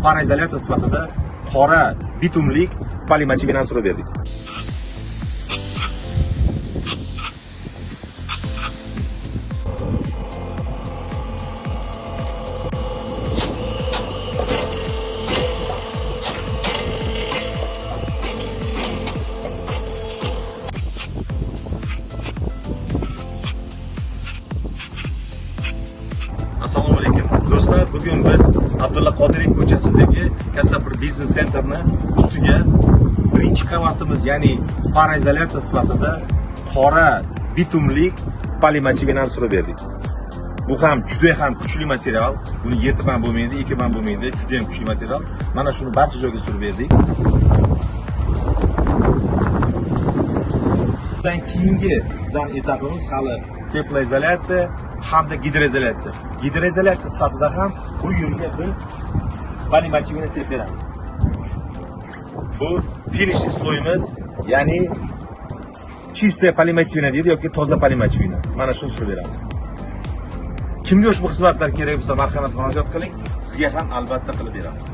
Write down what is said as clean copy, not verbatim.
paralizalyatsiya sifatida qora bitumlik polimachivinani surib berdik. Assalomu alaykum do'stlar, bugun biz Abdulla Qodiriy ko'chasidagi katta bir biznes sentrni ustiga birinchi qavatimiz, ya'ni paralizalyatsiya sifatida qora bitumlik polimachivinani surib berdik. Bu ham juda ham kuchli material. Buni yetti ham bo'lmaydi, ikki ham bo'lmaydi, juda ham kuchli material. Mana shuni barcha joyga surib berdik. Bundan keyingi bizning etapimiz hali teplоизоляtsiya hamda gidroizolyatsiya. Gidroizolyatsiya sifatida ham bu yo'lga biz polimachivini sepib beramiz. Bu finish sloyimiz, ya'ni чистая polimachivina deydi yoki toza polimachivina. Mana shuni surib beramiz. Kimga ushbu xizmatlar kerak bo'lsa, marhamat murojaat qiling, sizga ham albatta qilib beramiz.